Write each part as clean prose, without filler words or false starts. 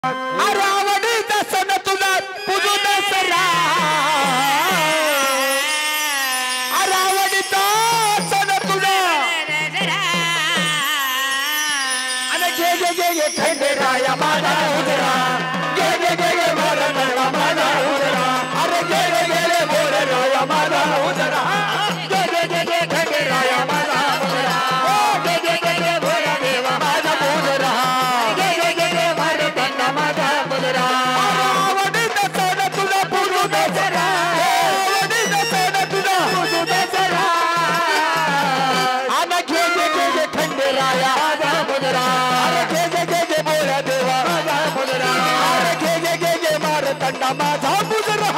अरे आवडीचा सण तुला पूजू दसरा अरे आवडीचा सण तुला अरे घे घे घे घे खंडेराया माझा उजरा घे घे घे घे बोलराया माझा उजरा अरे घे घे घे घे बोलराया माझा उजरा घे घे घे घे खंडेराया माझा उजरा घे घे घे घे बोला देवा माझा उजरा घे घे घे घे भारतांना माझा उजरा आवडीचा सण तुला पूजू दसरा आवडीचा सण तुला पूजू दसरा आणि घे घे घे घे खंडेराया माझा उजरा अरे घे घे घे घे बोला देवा माझा उजरा अरे घे घे घे घे भारतांना माझा उजरा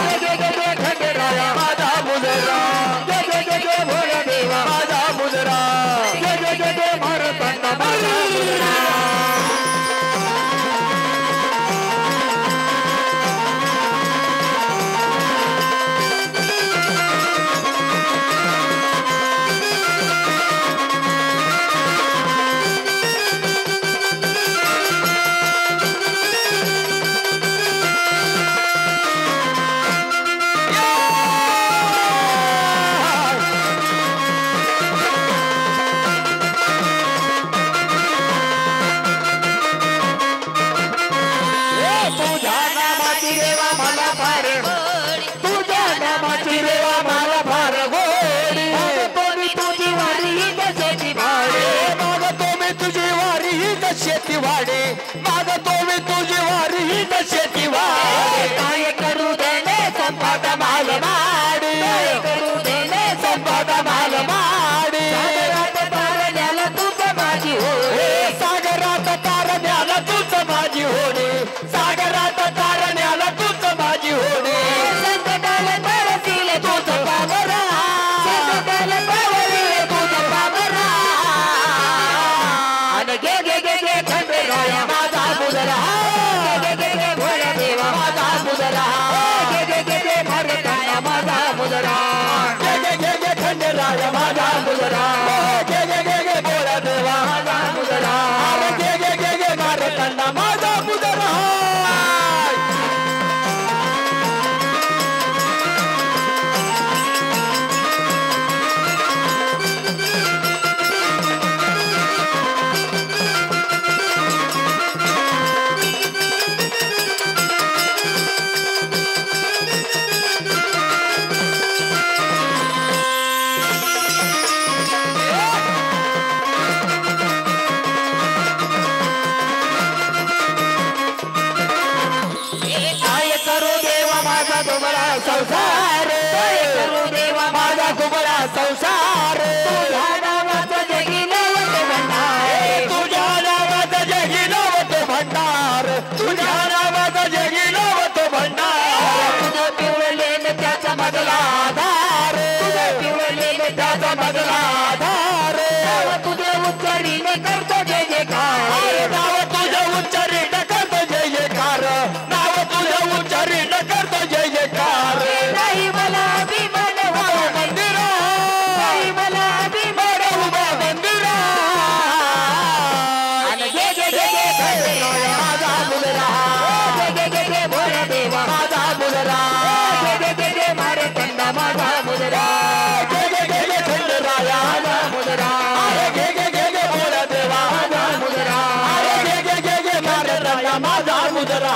घे घे घे घे खंडेराया माझा उजरा घे घे घे घे बोला देवा माझा उजरा घे घे घे घे भारतांना माझा उजरा शेती वाडे मागतो मी तुझी वारी ही शेती वाडे काय करू देणे संपाद माल माडे करू देणे संपाद माल माडे सागरात तारण्याला तूच माझी होणे सागरात तारण्याला तूच माझी होणे सागरात तारण्याला तूच माझी होणे संकटाला बरसील तूच पावरा संकटाला बरसील तूच पावरा आणि घे घे घे घे खंडेराया माझा उजरा घे घे घे भोला देवा माझा उजरा घे घे घे घे भारतांना माझा उजरा घे घे घे घे खंडेराया माझा उजरा घे घे घे घे भोला देवा माझा उजरा घे घे घे घे भारतांना माझा उजरा संसार करू देवा माझा कुबळा संसार तुझ्या नावाचा जगी नवत भंडार तुझ्या नावाचा जगी नवत भंडार तुझ्या नावाचा जगी नवत भंडार तुझं पिवळलेलं त्याचा मधला आधार तुझं पिवळलेलं त्याचा मधला आधार तुझे उच्चारीने करतो जय जयकार नाव तुझं उच्चारीने करतो जय जयकार नाव तुझं उच्चारीने करतो जय जयकार नाही मला अभिमान उभा मंदिरा नाही मला अभिमान उभा मंदिरा आणि घे घे घे घे खंडेराया माझा उजरा घे घे घे घे भोला देवा माझा उजरा घे घे घे घे भारतांना माझा उजरा घे घे घे घे खंडेराया माझा उजरा घे घे घे घे भोला देवा माझा उजरा घे घे घे घे भारतांना माझा उजरा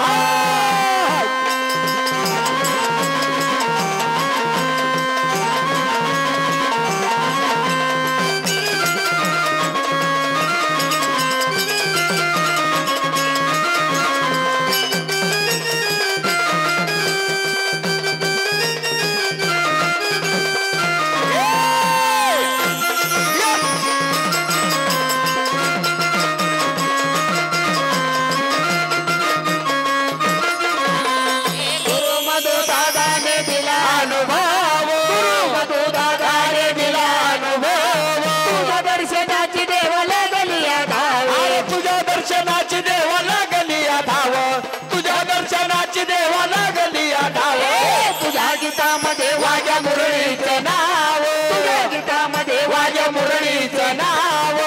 तुझ्या गीतामध्ये वाजा मुरळीचं नाव तुझ्या गीतामध्ये वाजा मुरळीचं नाव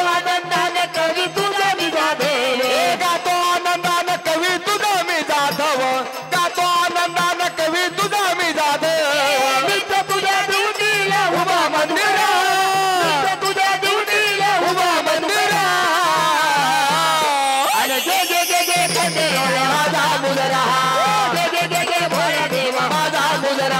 आनंदाने कवी तुझा विजा दे गातो आनंदाने मुजरा गे गे गे गे भोळ्या देवा माझा मुजरा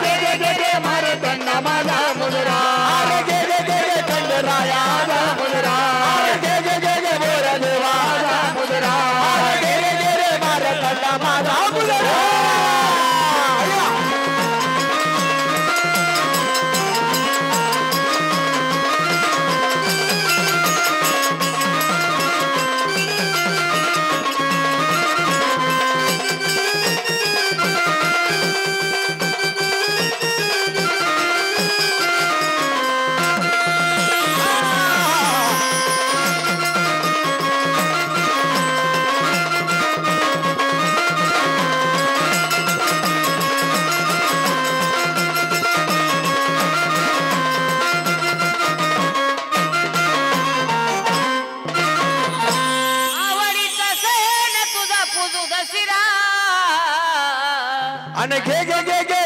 गे गे गे गे मारे त्यांना माझा मुजरा अरे गे गे गे गे खंडराया माझा मुजरा अरे गे गे गे गे भोळ्या देवा माझा मुजरा अरे गे गे गे रे मारे त्यांना माझा मुजरा गे गे गे गे